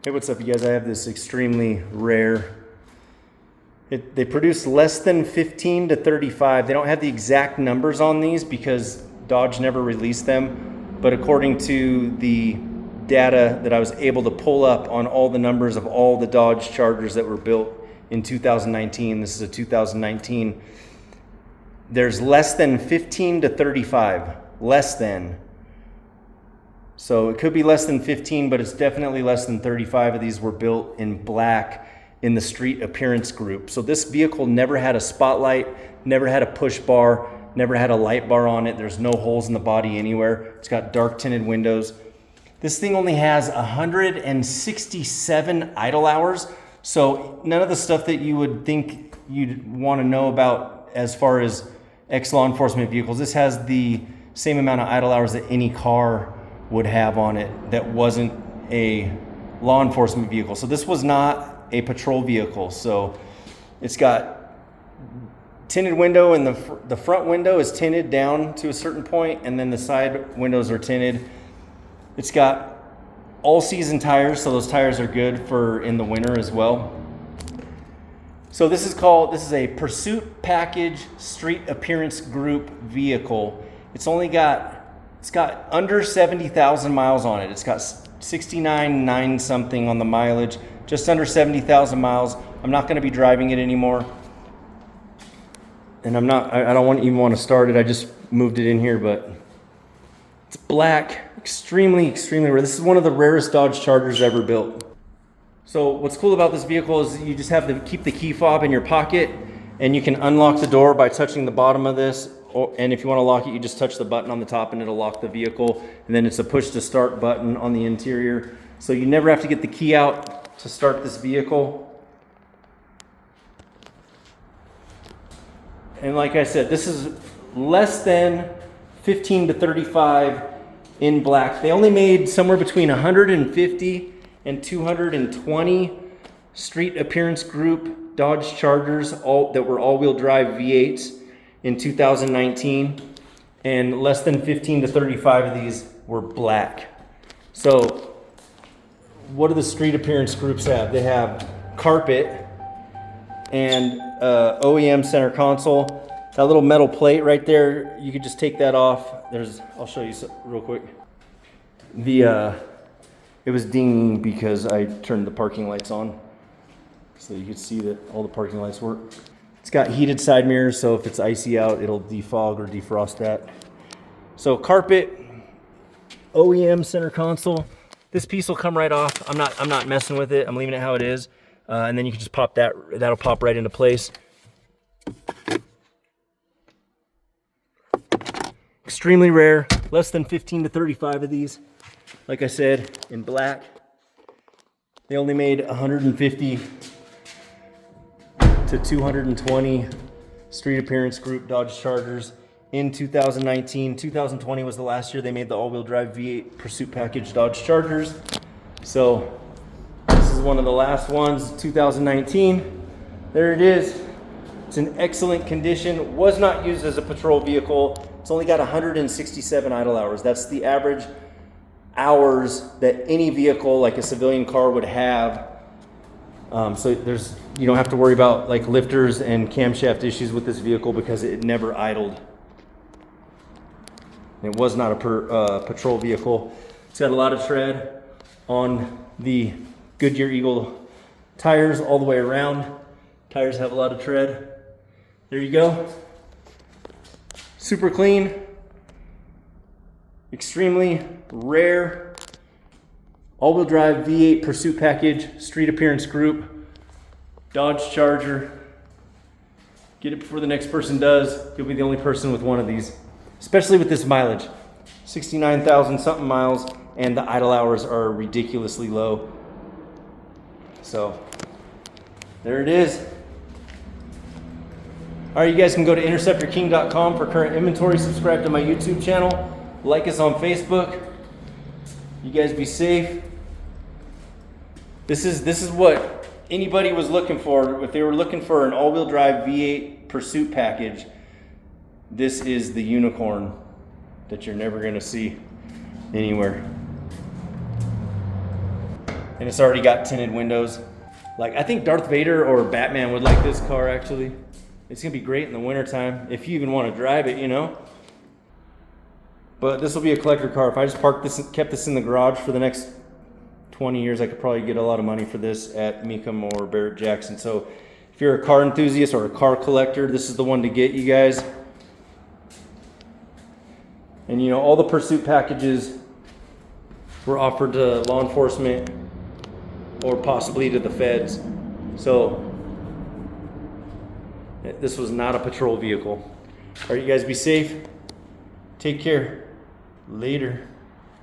Hey, what's up, you guys? I have this extremely rare. They produce less than 15 to 35. They don't have the exact numbers on these because Dodge never released them. But according to the data that I was able to pull up on all the numbers of all the Dodge Chargers that were built in 2019, this is a 2019, there's less than 15 to 35. Less than. So it could be less than 15, but it's definitely less than 35 of these were built in black in the street appearance group. So this vehicle never had a spotlight, never had a push bar, never had a light bar on it. There's no holes in the body anywhere. It's got dark tinted windows. This thing only has 167 idle hours. So none of the stuff that you would think you'd want to know about as far as ex-law enforcement vehicles. This has the same amount of idle hours that any car would have on it that wasn't a law enforcement vehicle. So this was not a patrol vehicle. So it's got tinted window, and the front window is tinted down to a certain point, and then the side windows are tinted. It's got all season tires, so those tires are good for in the winter as well. So this is a Pursuit Package Street Appearance Group vehicle. It's got under 70,000 miles on it. It's got 69.9 something on the mileage, just under 70,000 miles. I'm not going to be driving it anymore. And I don't even want to start it. I just moved it in here, but it's black, extremely, extremely rare. This is one of the rarest Dodge Chargers ever built. So what's cool about this vehicle is you just have to keep the key fob in your pocket, and you can unlock the door by touching the bottom of this. And if you want to lock it, you just touch the button on the top and it'll lock the vehicle. And then it's a push to start button on the interior. So you never have to get the key out to start this vehicle. And like I said, this is less than 15 to 35 in black. They only made somewhere between 150 and 220 street appearance group Dodge Chargers that were all-wheel drive V8s. In 2019, and less than 15 to 35 of these were black. So what do the street appearance groups have? They have carpet and OEM center console. That little metal plate right there, you could just take that off. I'll show you real quick. It was dinging because I turned the parking lights on, so you could see that all the parking lights work. It's got heated side mirrors, so if it's icy out, it'll defog or defrost that. So carpet, OEM center console. This piece will come right off. I'm not messing with it. I'm leaving it how it is. And then you can just pop that. That'll pop right into place. Extremely rare. Less than 15 to 35 of these. Like I said, in black. They only made 150 to 220 street appearance group Dodge Chargers in 2019. 2020 was the last year they made the all-wheel drive V8 Pursuit Package Dodge Chargers. So this is one of the last ones, 2019. There it is. It's in excellent condition. Was not used as a patrol vehicle. It's only got 167 idle hours. That's the average hours that any vehicle, like a civilian car, would have. So you don't have to worry about like lifters and camshaft issues with this vehicle because it never idled. It was not a patrol vehicle. It's got a lot of tread on the Goodyear Eagle tires all the way around. Tires have a lot of tread. There you go. Super clean. Extremely rare. All-wheel drive V8 Pursuit Package Street Appearance Group Dodge Charger. Get it before the next person does. You'll be the only person with one of these, especially with this mileage. 69,000 something miles, and the idle hours are ridiculously low. So there it is. All right, you guys can go to interceptorking.com for current inventory. Subscribe to my YouTube channel. Like us on Facebook. You guys be safe. This is what anybody was looking for. If they were looking for an all-wheel drive V8 Pursuit package, this is the unicorn that you're never going to see anywhere. And it's already got tinted windows. Like, I think Darth Vader or Batman would like this car, actually. It's gonna be great in the wintertime, if you even want to drive it, you know? But this will be a collector car. If I just kept this in the garage for the next 20 years, I could probably get a lot of money for this at Mecum or Barrett-Jackson. So if you're a car enthusiast or a car collector, this is the one to get, you guys. And you know, all the pursuit packages were offered to law enforcement or possibly to the feds. So this was not a patrol vehicle. All right, you guys be safe. Take care. Later.